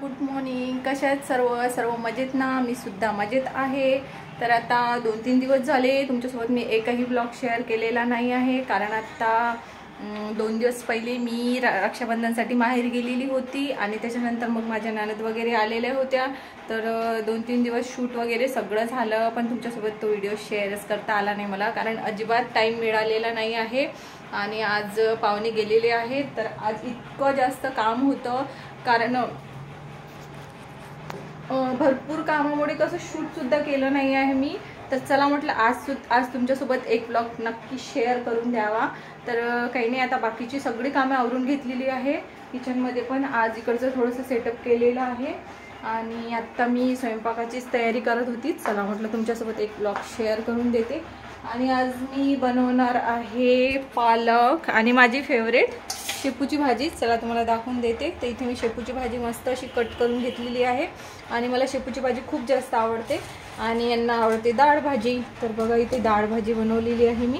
Good morning. कशा आहेत सर्व मजेत ना? मी सुद्धा मजेत आहे. तर आता 2-3 दिवस झाले तुमच्यासोबत मी एकही ब्लॉग शेअर केलेला नाही आहे, कारण आता 2 दिवस पहिले मी रक्षाबंधनसाठी माहेर गेलेली होती आणि त्याच्यानंतर मग माझ्या नणद वगैरे आलेल्या होत्या. तर 2-3 दिवस शूट वगैरे सगळं झालं, पण तुमच्यासोबत तो व्हिडिओ शेअरच करता आला नाही मला, कारण अजिबात टाईम मिळालेला नाही आहे. आणि आज पाहुणे गेलेले आहेत, तर आज इतकं जास्त काम होतं, कारण भरपूर कामामुळे कसं शूटसुद्धा केलं नाही आहे मी. तर चला म्हटलं आज तुमच्यासोबत एक ब्लॉग नक्की शेअर करून द्यावा. तर काही नाही, आता बाकीची सगळी कामं आवरून घेतलेली आहे. किचनमध्ये पण आज इकडचं थोडंसं सेटअप केलेलं आहे आणि आत्ता मी स्वयंपाकाचीच तयारी करत होती. चला म्हटलं तुमच्यासोबत एक ब्लॉग शेअर करून देते. आणि आज मी बनवणार आहे पालक आणि माझी फेवरेट शेपूची भाजी. चला तुम्हाला दाखवून देते. तर इथे मी शेपूची भाजी मस्त अशी कट करून घेतलेली आहे आणि मला शेपूची भाजी खूप जास्त आवडते आणि यांना आवडते डाळ भाजी. तर बघा इथे डाळ भाजी बनवलेली आहे, मी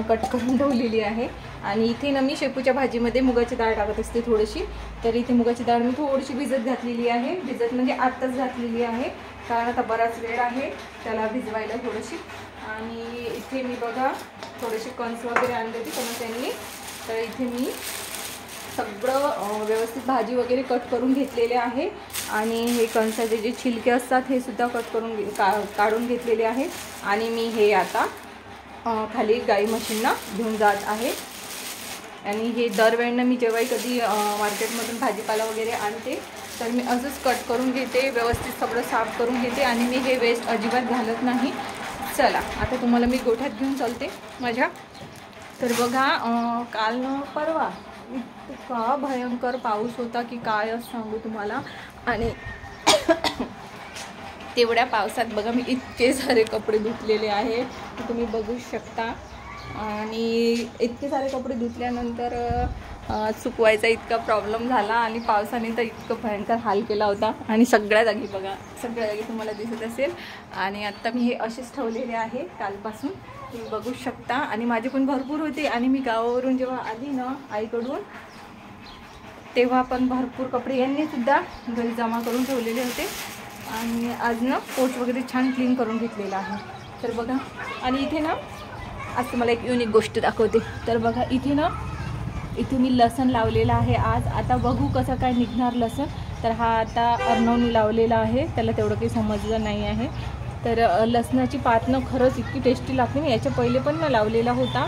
कट करून ठेवलेली आहे. आणि इथे ना मी शेपूच्या भाजीमध्ये मुगाची डाळ टाकत असते थोडीशी. तर इथे मुगाची डाळ मी थोडीशी भिजत घातलेली आहे, भिजत म्हणजे आत्ताच घातलेली आहे, कारण आता बराच वेळ आहे त्याला भिजवायला थोडीशी. आणि इथे मी बघा थोडेसे कणस वगैरे आणले होते त्यांनी. तर इथे मी सगळं व्यवस्थित भाजी वगैरे कट करून घेतलेले आहे आणि हे कणसाचे जे छिलके असतात हे सुद्धा कट करून काढून घेतलेले आहे. आणि मी हे आता खाली गाई म्हशींना घेऊन जात आहे. आणि हे दरवेळेनं मी जेव्हाही कधी मार्केटमधून भाजीपाला वगैरे आणते तर मी असंच कट करून घेते, व्यवस्थित सगळं साफ करून घेते आणि मी हे वेस्ट अजिबात घालत नाही. चला आता तुम्हाला मी गोठ्यात घेऊन चालते माझ्या. तर बघा काल न परवा इतका भयंकर पाऊस होता की काय सांगू तुम्हाला. आणि तेवढ्या पावसात बघा मी इतके सारे कपडे धुतलेले आहे की तुम्ही बघू शकता. आणि इतके सारे कपडे धुतल्यानंतर सुकवायचा इतका प्रॉब्लेम झाला आणि पावसाने तर इतकं भयंकर हाल केला होता. आणि सगळ्या जागी बघा, सगळ्या जागी तुम्हाला दिसत असेल. आणि आत्ता मी हे असेच ठेवलेले आहे कालपासून, तुम्ही बघू शकता. आणि माझे पण भरपूर होते आणि मी गावावरून जेव्हा आली ना आईकडून तेव्हा पण भरपूर कपडे यांनी सुद्धा घरी जमा करून ठेवलेले होते. आणि आज ना पोच वगैरे छान क्लीन करून घेतलेला आहे. तर बघा, आणि इथे ना आज तुम्हाला एक युनिक गोष्ट दाखवते. तर बघा इथे मी लसण लावलेला आहे आज. आता बघू कसं काय निघणार लसण. तर हा आता अर्णवनी लावलेला आहे, त्याला तेवढं काही समजलं नाही आहे. तर लसणाची पात ना खरंच इतकी टेस्टी लागते. मी याच्या पहिले पण ना लावलेला होता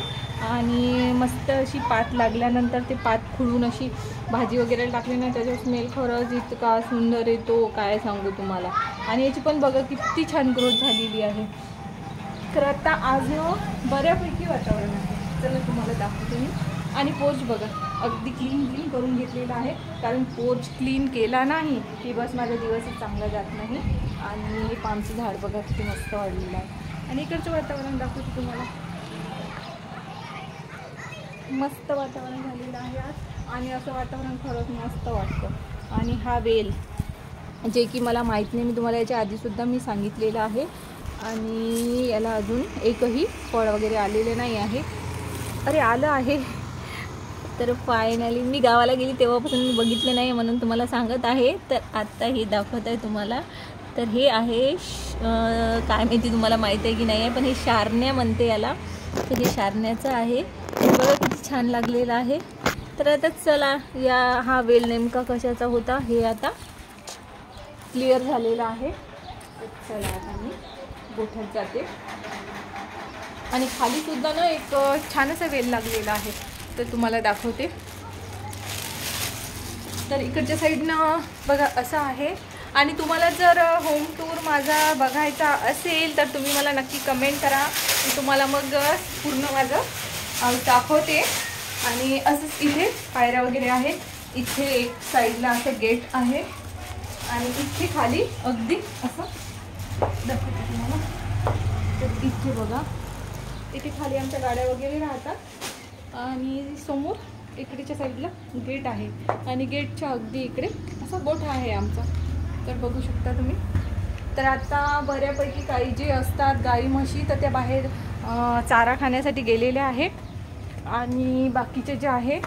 आणि मस्त अशी पात लागल्यानंतर ते पात खुडून अशी भाजी वगैरे टाकली ना, त्याचा स्मेल खरंच इतका सुंदर येतो काय सांगू तुम्हाला. आणि याची पण बघा किती छान ग्रोथ झालेली आहे. तर आता आज बऱ्यापैकी वातावरण आहे. चला तुम्हाला दाखवते मी. आणि पोर्च बघा अगदी क्लीन करून घेतलेला आहे, कारण पोर्च क्लीन केला नाही की बस माझा दिवसच चांगला जात नाही. आणि हे पामचं झाड बघा किती मस्त वाढलेलं आहे. आणि इकडचं वातावरण दाखवते तुम्हाला, मस्त वातावरण झालेलं आहे आज. आणि असं वातावरण खरंच मस्त वाटतं. आणि हा वेल जे की मला माहीत नाही, मी तुम्हाला याच्या आधीसुद्धा मी सांगितलेलं आहे. आणि याला अजून एकही फळ वगैरे आलेले नाही आहे. अरे आलं आहे. तर फायनली मी गावाला गेली तेव्हापासून मी बघितलं नाही म्हणून तुम्हाला सांगत आहे. तर आत्ता हे दाखवत आहे तुम्हाला. तर हे आहे काय माहिती तुम्हाला माहीत आहे की नाही आहे, पण हे शारण्या म्हणते याला. तर हे शारण्याचं आहे. बघा किती छान लागलेलं आहे. तर आता चला हा वेल नेमका कशाचा होता हे आता क्लिअर झालेलं आहे. चला आता मी गोठ्यात जाते. आणि खाली सुद्धा ना एक छान असा वेल लागलेला आहे, तर तुम्हाला दाखवते. तर इकडच्या साईडनं बघा असं आहे. आणि तुम्हाला जर होम टूर माझा बघायचा असेल तर तुम्ही मला नक्की कमेंट करा, मी तुम्हाला मग पूर्ण माझं दाखवते. आणि असंच इथे पायऱ्या वगैरे आहेत. इथे एक साईडला असं गेट आहे आणि इथे खाली अगदी असं दाखवते तुम्हाला. तर इथे बघा, इथे खाली आमच्या गाड्या वगैरे राहतात आणि समोर इकडेच्या साईडला गेट आहे आणि गेटच्या अगदी इकडे असा गोठा आहे आमचा. तर बघू शकता तुम्ही. तर आता बऱ्यापैकी काही जे असतात गाई म्हशी तर त्या बाहेर चारा खाण्यासाठी गेलेल्या आहेत आणि बाकीचे जे आहे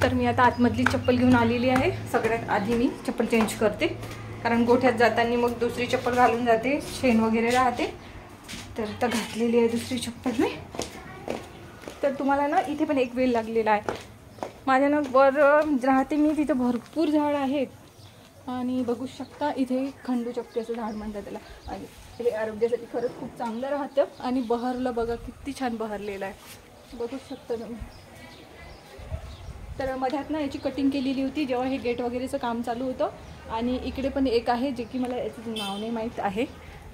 तर मी आता आतमधली चप्पल घेऊन आलेली आहे. सगळ्यात आधी मी चप्पल चेंज करते, कारण गोठ्यात जाताना मग दुसरी चप्पल घालून जाते, शेण वगैरे राहते. तर आता घातलेली आहे दुसरी चप्पल मी. तर तुम्हाला ना इथे पण एक वेल लागलेला आहे. माझ्या ना वर राहते मी, तिथं भरपूर झाड आहेत आणि बघू शकता इथे खंडू चक्क्याचं झाड म्हणतात त्याला. आणि हे आरोग्यासाठी खरंच खूप चांगलं राहतं. आणि बहरलं बघा, किती छान बहरलेलं आहे, बघू शकता तुम्ही. तर मध्यात ना याची कटिंग केलेली होती जेव्हा हे गेट वगैरेचं काम चालू होतं. आणि इकडे पण एक आहे जे की मला याचं नाव नाही माहीत आहे.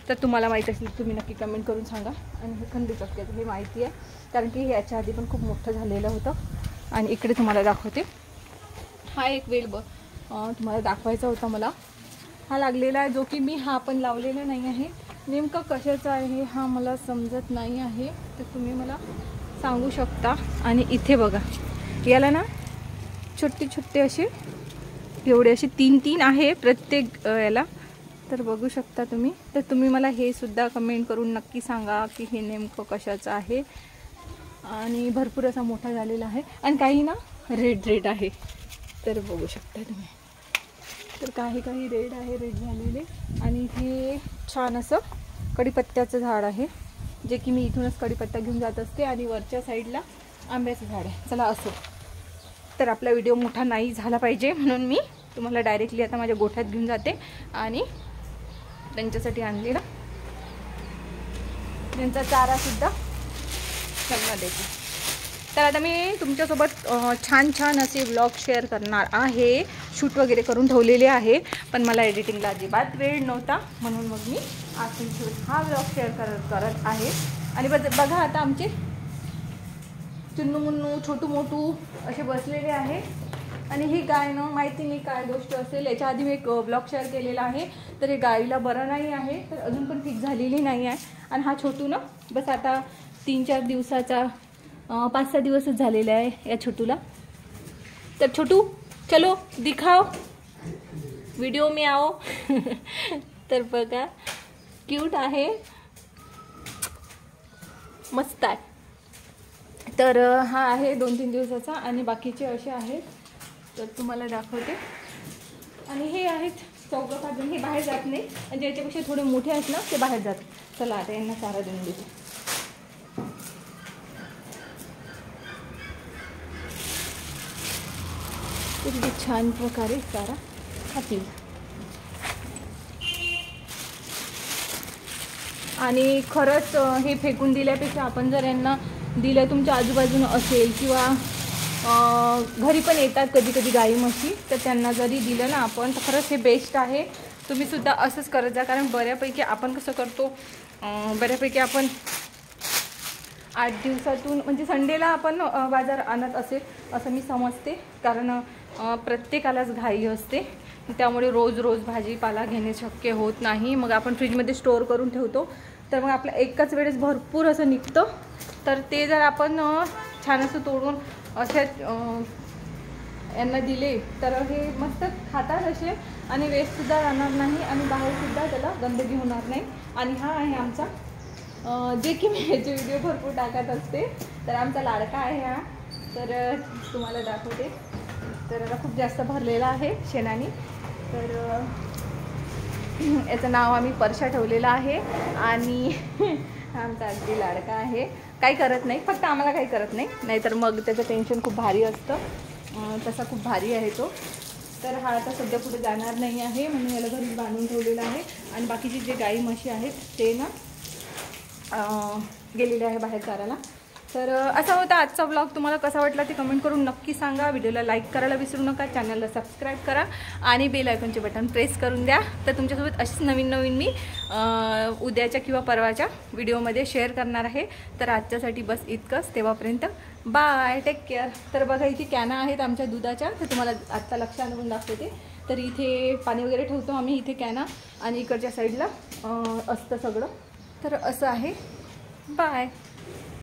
तर तुम्हाला माहीत असेल तुम्ही नक्की कमेंट करून सांगा. आणि हे खंडू चक्क्याचं हे माहिती आहे, कारण की हे याच्या आधी पण खूप मोठं झालेलं होतं. आणि इकडे तुम्हाला दाखवते, हा एक वेल तुम्हाला दाखवायचा होता मला. हा लागलेला आहे, जो की मी हा पण लावलेला नाही आहे. नेमका कशाचा आहे हा मला समजत नाही आहे, तर तुम्ही मला सांगू शकता. आणि इथे बघा, याला ना छोटे छोटे असे एवढे असे 3-3 आहे प्रत्येक याला. तर बघू शकता तुम्ही. तर तुम्ही मला हे सुद्धा कमेंट करून नक्की सांगा की हे नेमकं कशाचं आहे. आणि भरपूर असा मोठा झालेला आहे. आणि काही ना रेड आहे, तर बघू शकता तुम्ही. तर काही रेड आहे, रेड झालेले. आणि हे छान असं कढीपत्त्याचं झाड आहे, जे की मी इथूनच कढीपत्ता घेऊन जात असते. आणि वरच्या साईडला आंब्याचं झाड आहे. चला असो, तर आपला व्हिडिओ मोठा नाही झाला पाहिजे म्हणून मी तुम्हाला डायरेक्टली आता माझ्या गोठ्यात घेऊन जाते आणि त्यांच्यासाठी आणलेला त्यांचा चारासुद्धा त्यांना देते. तर आता मी तुमच्यासोबत छान असे व्लॉग शेअर करणार आहे. शूट वगैरे करून ठेवलेले आहे, पण मला एडिटिंगला अजिबात वेळ नव्हता, म्हणून मग मी आज तुमच्यासोबत हा व्लॉग शेअर करत आहे. आणि बघा आता आमचे चुन्नू मुन्नू छोटू मोटू असे बसलेले आहे. आणि ही गाय ना माहिती नाही काय गोष्ट असेल, याच्या आधी मी एक ब्लॉग शेअर केलेला आहे. तर हे गाईला बरं नाही आहे, तर अजून पण ठीक झालेली नाही आहे. आणि हा छोटू ना बस आता 3-4 दिवसाचा 5-6 दिवसच झालेले आहे या छोटूला. तर छोटू चलो दिखाओ, व्हिडिओ में आओ. तर बघा, क्यूट आहे, मस्त आहे. तर हा आहे 2-3 दिवसाचा. आणि बाकीचे असे आहेत, तर तुम्हाला दाखवते. आणि हे आहेत 4-5 जण, हे बाहेर जात नाही. आणि ज्याच्यापेक्षा थोडे मोठे आहेत ना ते बाहेर जातात. चला आता यांना चारा देऊन देते. किती छान प्रकारे चारा खातील. आणि खरंच हे फेकून दिल्यापेक्षा आपण जर यांना दिलं, तुमच्या आजूबाजूनं असेल किंवा घरी पण येतात कधी गाई म्हशी, तर त्यांना जरी दिलं ना आपण, तर खरंच हे बेस्ट आहे. तुम्हीसुद्धा असंच करत जा. कारण बऱ्यापैकी आपण कसं करतो, बऱ्यापैकी आपण 8 दिवसातून म्हणजे संडेला आपण बाजार आणत असेल असं मी समजते. कारण प्रत्येकालाच घाई असते, त्यामुळे रोज भाजीपाला घेणे शक्य होत नाही. मग आपण फ्रीजमध्ये स्टोअर करून ठेवतो, तर मग आपलं एकाच वेळेस भरपूर असं निघतं. तर ते जर आपण छान असं तोडून असे यांना दिले तर हे मस्त खातात असे. आणि वेस्टसुद्धा राहणार नाही आणि बाहेरसुद्धा त्याला गंदगी होणार नाही. आणि हा आहे आमचा जे की मी ह्याचे व्हिडिओ भरपूर टाकत असते, तर आमचा लाडका आहे हा. तर तुम्हाला दाखवते. तर आता खूप जास्त भरलेला आहे शेणाने. तर याचं नाव आम्ही परशा ठेवलेलं आहे. आणि आमचा अगदी लाडका आहे, काही करत नाही, फक्त आम्हाला काही करत नाही, नाहीतर मग त्याचं टेन्शन खूप भारी असतं. तसा खूप भारी आहे तो. तर हा आता सध्या कुठे जाणार नाही आहे, म्हणून याला घरीच बांधून ठेवलेलं आहे. आणि बाकीचे जे गाई म्हशी आहेत ते ना गेलेले आहे बाहेर चारायला. तर असा होता आजचा ब्लॉग. तुम्हाला कसा वाटला ते कमेंट करून नक्की सांगा. व्हिडिओला लाईक करायला विसरू नका, चॅनलला सबस्क्राईब करा आणि बेल आयकॉनचे बटन प्रेस करून द्या. तर तुमच्यासोबत अशीच नवीन मी उद्याच्या किंवा परवाच्या व्हिडिओमध्ये शेअर करणार आहे. तर आजच्यासाठी बस इतकंच. तेव्हापर्यंत बाय, टेक केअर. तर बघा इथे कॅना आहेत आमच्या दुधाच्या, तर तुम्हाला आत्ता लक्ष आणून दाखवते. तर इथे पाणी वगैरे ठेवतो आम्ही, इथे कॅना, आणि इकडच्या साईडला असतं सगळं. तर असं आहे. बाय.